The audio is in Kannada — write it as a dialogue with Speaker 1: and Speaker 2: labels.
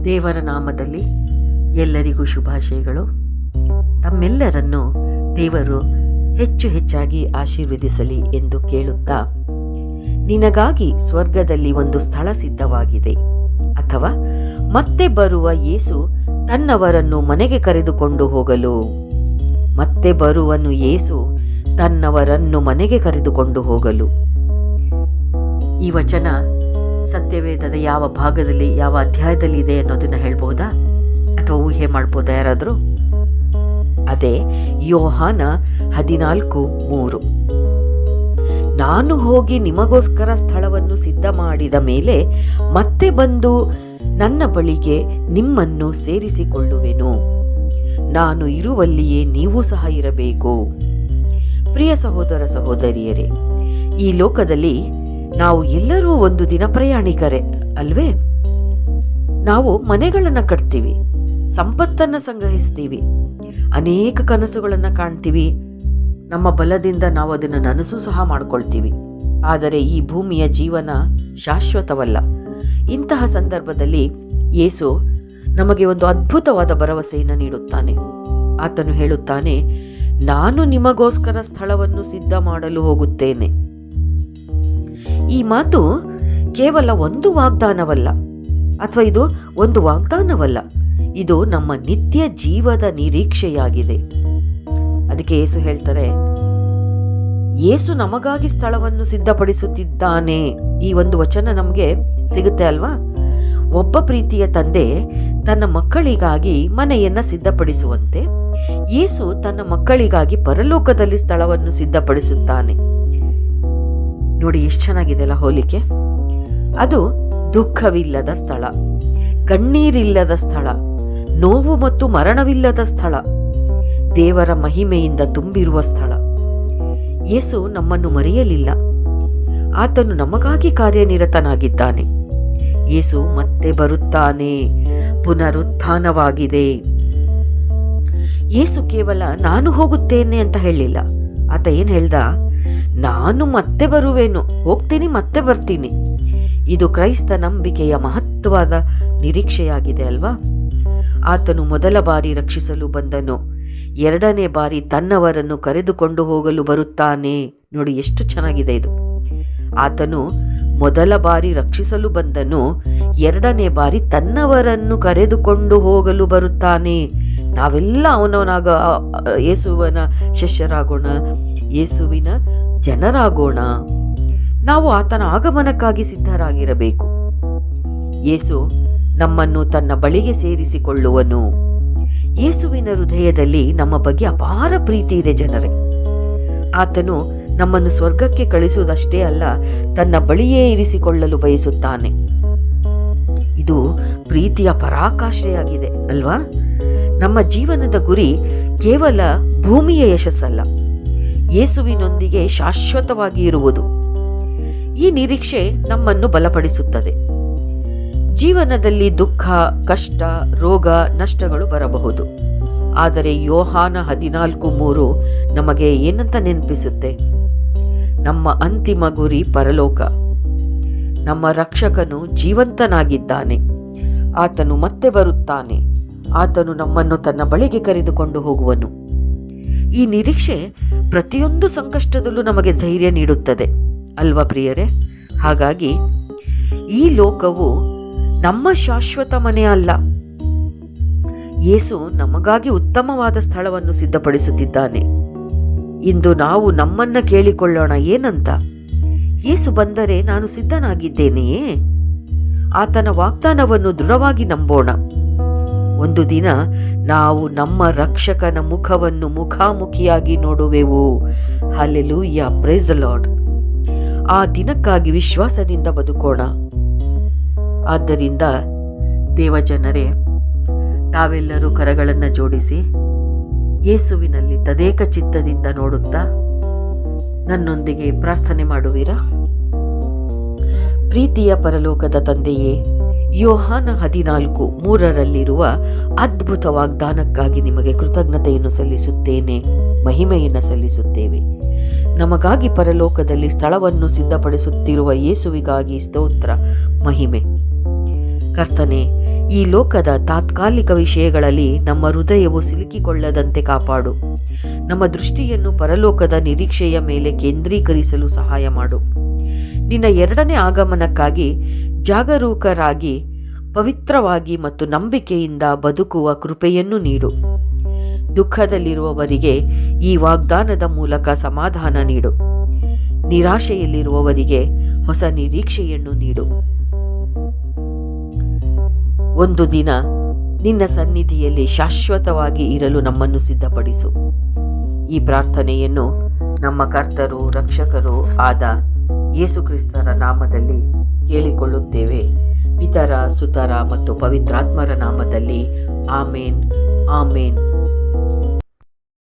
Speaker 1: ದೇವರ ನಾಮದಲ್ಲಿ ಎಲ್ಲರಿಗೂ ಶುಭಾಶಯಗಳು. ತಮ್ಮೆಲ್ಲರನ್ನು ದೇವರು ಹೆಚ್ಚು ಹೆಚ್ಚಾಗಿ ಆಶೀರ್ವದಿಸಲಿ ಎಂದು ಕೇಳುತ್ತಾ, ನಿನಗಾಗಿ ಸ್ವರ್ಗದಲ್ಲಿ ಒಂದು ಸ್ಥಳ ಸಿದ್ಧವಾಗಿದೆ, ಅಥವಾ ಮತ್ತೆ ಬರುವ ಯೇಸು ತನ್ನವರನ್ನು ಮನೆಗೆ ಕರೆದುಕೊಂಡು ಹೋಗಲು, ಮತ್ತೆ ಬರುವನು ಯೇಸು ತನ್ನವರನ್ನು ಮನೆಗೆ ಕರೆದುಕೊಂಡು ಹೋಗಲು. ಈ ವಚನ ಸತ್ಯವೇದದ ಯಾವ ಭಾಗದಲ್ಲಿ, ಯಾವ ಅಧ್ಯಾಯದಲ್ಲಿ ಇದೆ ಅನ್ನೋದನ್ನ ಹೇಳ್ಬೋದಾ, ಅಥವಾ ಊಹೆ ಮಾಡ್ಬೋದಾ ಯಾರಾದರೂ? ಅದೇ ಯೋಹಾನ 14:3. ನಾನು ಹೋಗಿ ನಿಮಗೋಸ್ಕರ ಸ್ಥಳವನ್ನು ಸಿದ್ಧ ಮಾಡಿದ ಮೇಲೆ ಮತ್ತೆ ಬಂದು ನನ್ನ ಬಳಿಗೆ ನಿಮ್ಮನ್ನು ಸೇರಿಸಿಕೊಳ್ಳುವೆನು. ನಾನು ಇರುವಲ್ಲಿಯೇ ನೀವು ಸಹ ಇರಬೇಕು. ಪ್ರಿಯ ಸಹೋದರ ಸಹೋದರಿಯರೇ, ಈ ಲೋಕದಲ್ಲಿ ನಾವು ಎಲ್ಲರೂ ಒಂದು ದಿನ ಪ್ರಯಾಣಿಕರೇ ಅಲ್ವೇ? ನಾವು ಮನೆಗಳನ್ನು ಕಟ್ತೀವಿ, ಸಂಪತ್ತನ್ನು ಸಂಗ್ರಹಿಸ್ತೀವಿ, ಅನೇಕ ಕನಸುಗಳನ್ನು ಕಾಣ್ತೀವಿ, ನಮ್ಮ ಬಲದಿಂದ ನಾವು ಅದನ್ನು ನನಸು ಸಹ ಮಾಡ್ಕೊಳ್ತೀವಿ. ಆದರೆ ಈ ಭೂಮಿಯ ಜೀವನ ಶಾಶ್ವತವಲ್ಲ. ಇಂತಹ ಸಂದರ್ಭದಲ್ಲಿ ಯೇಸು ನಮಗೆ ಒಂದು ಅದ್ಭುತವಾದ ಭರವಸೆಯನ್ನು ನೀಡುತ್ತಾನೆ. ಆತನು ಹೇಳುತ್ತಾನೆ, ನಾನು ನಿಮಗೋಸ್ಕರ ಸ್ಥಳವನ್ನು ಸಿದ್ಧ ಮಾಡಲು ಹೋಗುತ್ತೇನೆ. ಈ ಮಾತು ಕೇವಲ ಒಂದು ವಾಗ್ದಾನವಲ್ಲ, ಅಥವಾ ಇದು ಒಂದು ವಾಗ್ದಾನವಲ್ಲ, ಇದು ನಮ್ಮ ನಿತ್ಯ ಜೀವದ ನಿರೀಕ್ಷೆಯಾಗಿದೆ. ಅದಕ್ಕೆ ಯೇಸು ಹೇಳ್ತಾರೆ, ಯೇಸು ನಮಗಾಗಿ ಸ್ಥಳವನ್ನು ಸಿದ್ಧಪಡಿಸುತ್ತಿದ್ದಾನೆ. ಈ ಒಂದು ವಚನ ನಮಗೆ ಸಿಗುತ್ತೆ ಅಲ್ವಾ? ಒಬ್ಬ ಪ್ರೀತಿಯ ತಂದೆ ತನ್ನ ಮಕ್ಕಳಿಗಾಗಿ ಮನೆಯನ್ನ ಸಿದ್ಧಪಡಿಸುವಂತೆ ಯೇಸು ತನ್ನ ಮಕ್ಕಳಿಗಾಗಿ ಪರಲೋಕದಲ್ಲಿ ಸ್ಥಳವನ್ನು ಸಿದ್ಧಪಡಿಸುತ್ತಾನೆ. ನೋಡಿ ಎಷ್ಟು ಚೆನ್ನಾಗಿದೆ ಅಲ್ಲ ಹೋಲಿಕೆ. ಅದು ದುಃಖವಿಲ್ಲದ ಸ್ಥಳ, ಕಣ್ಣೀರಿಲ್ಲದ ಸ್ಥಳ, ನೋವು ಮತ್ತು ಮರಣವಿಲ್ಲದ ಸ್ಥಳ, ದೇವರ ಮಹಿಮೆಯಿಂದ ತುಂಬಿರುವ ಸ್ಥಳ. ಯೇಸು ನಮ್ಮನ್ನು ಮರೆಯಲಿಲ್ಲ. ಆತನು ನಮಗಾಗಿ ಕಾರ್ಯನಿರತನಾಗಿದ್ದಾನೆ. ಯೇಸು ಮತ್ತೆ ಬರುತ್ತಾನೆ, ಪುನರುತ್ಥಾನವಾಗಿದೆ. ಯೇಸು ಕೇವಲ ನಾನು ಹೋಗುತ್ತೇನೆ ಅಂತ ಹೇಳಿಲ್ಲ. ಆತ ಏನ್ ಹೇಳ್ದ? ನಾನು ಮತ್ತೆ ಬರುವೆನು, ಹೋಗ್ತೀನಿ ಮತ್ತೆ ಬರ್ತೀನಿ. ಇದು ಕ್ರೈಸ್ತ ನಂಬಿಕೆಯ ಮಹತ್ವದ ನಿರೀಕ್ಷೆಯಾಗಿದೆ ಅಲ್ವಾ? ಆತನು ಮೊದಲ ಬಾರಿ ರಕ್ಷಿಸಲು ಬಂದನು, ಎರಡನೇ ಬಾರಿ ತನ್ನವರನ್ನು ಕರೆದುಕೊಂಡು ಹೋಗಲು ಬರುತ್ತಾನೆ. ನೋಡಿ ಎಷ್ಟು ಚೆನ್ನಾಗಿದೆ ಇದು. ಆತನು ಮೊದಲ ಬಾರಿ ರಕ್ಷಿಸಲು ಬಂದನು, ಎರಡನೇ ಬಾರಿ ತನ್ನವರನ್ನು ಕರೆದುಕೊಂಡು ಹೋಗಲು ಬರುತ್ತಾನೆ. ನಾವೆಲ್ಲ ಅವನವನಾಗ ಯೇಸುವಿನ ಶಿಷ್ಯರಾಗೋಣ, ಯೇಸುವಿನ ಜನರಾಗೋಣ. ನಾವು ಆತನ ಆಗಮನಕ್ಕಾಗಿ ಸಿದ್ಧರಾಗಿರಬೇಕು. ಯೇಸು ನಮ್ಮನ್ನು ತನ್ನ ಬಳಿಗೆ ಸೇರಿಸಿಕೊಳ್ಳುವನು. ಯೇಸುವಿನ ಹೃದಯದಲ್ಲಿ ನಮ್ಮ ಬಗ್ಗೆ ಅಪಾರ ಪ್ರೀತಿ ಇದೆ ಜನರೇ. ಆತನು ನಮ್ಮನ್ನು ಸ್ವರ್ಗಕ್ಕೆ ಕಳಿಸುವುದಷ್ಟೇ ಅಲ್ಲ, ತನ್ನ ಬಳಿಯೇ ಇರಿಸಿಕೊಳ್ಳಲು ಬಯಸುತ್ತಾನೆ. ಇದು ಪ್ರೀತಿಯ ಪರಾಕಾಷ್ಠೆಯಾಗಿದೆ ಅಲ್ವಾ? ನಮ್ಮ ಜೀವನದ ಗುರಿ ಕೇವಲ ಭೂಮಿಯ ಯಶಸ್ಸಲ್ಲ, ಯೇಸುವಿನೊಂದಿಗೆ ಶಾಶ್ವತವಾಗಿ ಇರುವುದು. ಈ ನಿರೀಕ್ಷೆ ನಮ್ಮನ್ನು ಬಲಪಡಿಸುತ್ತದೆ. ಜೀವನದಲ್ಲಿ ದುಃಖ, ಕಷ್ಟ, ರೋಗ, ನಷ್ಟಗಳು ಬರಬಹುದು. ಆದರೆ ಯೋಹಾನ 14:3 ನಮಗೆ ಏನಂತ ನೆನಪಿಸುತ್ತೆ? ನಮ್ಮ ಅಂತಿಮ ಗುರಿ ಪರಲೋಕ. ನಮ್ಮ ರಕ್ಷಕನು ಜೀವಂತನಾಗಿದ್ದಾನೆ. ಆತನು ಮತ್ತೆ ಬರುತ್ತಾನೆ. ಆತನು ನಮ್ಮನ್ನು ತನ್ನ ಬಳಿಗೆ ಕರೆದುಕೊಂಡು ಹೋಗುವನು. ಈ ನಿರೀಕ್ಷೆ ಪ್ರತಿಯೊಂದು ಸಂಕಷ್ಟದಲ್ಲೂ ನಮಗೆ ಧೈರ್ಯ ನೀಡುತ್ತದೆ ಅಲ್ವಾ ಪ್ರಿಯರೇ? ಹಾಗಾಗಿ ಈ ಲೋಕವು ನಮ್ಮ ಶಾಶ್ವತ ಮನೆ ಅಲ್ಲ. ಯೇಸು ನಮಗಾಗಿ ಉತ್ತಮವಾದ ಸ್ಥಳವನ್ನು ಸಿದ್ಧಪಡಿಸುತ್ತಿದ್ದಾನೆ. ಇಂದು ನಾವು ನಮ್ಮನ್ನ ಕೇಳಿಕೊಳ್ಳೋಣ, ಏನಂತ? ಯೇಸು ಬಂದರೆ ನಾನು ಸಿದ್ಧನಾಗಿದ್ದೇನೆಯೇ? ಆತನ ವಾಗ್ದಾನವನ್ನು ದೃಢವಾಗಿ ನಂಬೋಣ. ಒಂದು ದಿನ ನಾವು ನಮ್ಮ ರಕ್ಷಕನ ಮುಖವನ್ನು ಮುಖಾಮುಖಿಯಾಗಿ ನೋಡುವೆವು. Hallelujah, praise the lord. ಆ ದಿನಕ್ಕಾಗಿ ವಿಶ್ವಾಸದಿಂದ ಬದುಕೋಣ. ಆದ್ದರಿಂದ ದೇವಜನರೇ, ತಾವೆಲ್ಲರೂ ಕರಗಳನ್ನು ಜೋಡಿಸಿ ಯೇಸುವಿನಲ್ಲಿ ತದೇಕ ಚಿತ್ತದಿಂದ ನೋಡುತ್ತಾ ನನ್ನೊಂದಿಗೆ ಪ್ರಾರ್ಥನೆ ಮಾಡುವಿರಾ? ಪ್ರೀತಿಯ ಪರಲೋಕದ ತಂದೆಯೇ, ಯೋಹಾನ 14:3 ಅದ್ಭುತ ವಾಗ್ದಾನಕ್ಕಾಗಿ ನಿಮಗೆ ಕೃತಜ್ಞತೆಯನ್ನು ಸಲ್ಲಿಸುತ್ತೇನೆ, ಮಹಿಮೆಯನ್ನು ಸಲ್ಲಿಸುತ್ತೇವೆ. ನಮಗಾಗಿ ಪರಲೋಕದಲ್ಲಿ ಸ್ಥಳವನ್ನು ಸಿದ್ಧಪಡಿಸುತ್ತಿರುವ ಯೇಸುವಿಗಾಗಿ ಸ್ತೋತ್ರ, ಮಹಿಮೆ. ಕರ್ತನೆ, ಈ ಲೋಕದ ತಾತ್ಕಾಲಿಕ ವಿಷಯಗಳಲ್ಲಿ ನಮ್ಮ ಹೃದಯವು ಸಿಲುಕಿಕೊಳ್ಳದಂತೆ ಕಾಪಾಡು. ನಮ್ಮ ದೃಷ್ಟಿಯನ್ನು ಪರಲೋಕದ ನಿರೀಕ್ಷೆಯ ಮೇಲೆ ಕೇಂದ್ರೀಕರಿಸಲು ಸಹಾಯ ಮಾಡು. ನಿನ್ನ ಎರಡನೇ ಆಗಮನಕ್ಕಾಗಿ ಜಾಗರೂಕರಾಗಿ, ಪವಿತ್ರವಾಗಿ ಮತ್ತು ನಂಬಿಕೆಯಿಂದ ಬದುಕುವ ಕೃಪೆಯನ್ನು ನೀಡು. ದುಃಖದಲ್ಲಿರುವವರಿಗೆ ಈ ವಾಗ್ದಾನದ ಮೂಲಕ ಸಮಾಧಾನ ನೀಡು. ನಿರಾಶೆಯಲ್ಲಿರುವವರಿಗೆ ಹೊಸ ನಿರೀಕ್ಷೆಯನ್ನು ನೀಡು. ಒಂದು ದಿನ ನಿನ್ನ ಸನ್ನಿಧಿಯಲ್ಲಿ ಶಾಶ್ವತವಾಗಿ ಇರಲು ನಮ್ಮನ್ನು ಸಿದ್ಧಪಡಿಸು. ಈ ಪ್ರಾರ್ಥನೆಯನ್ನು ನಮ್ಮ ಕರ್ತರು ರಕ್ಷಕರೂ ಆದ ಯೇಸುಕ್ರಿಸ್ತರ ನಾಮದಲ್ಲಿ ಕೇಳಿಕೊಳ್ಳುತ್ತೇವೆ. ಪಿತರ, ಸುತರ ಮತ್ತು ಪವಿತ್ರಾತ್ಮರ ನಾಮದಲ್ಲಿ ಆಮೇನ್, ಆಮೇನ್.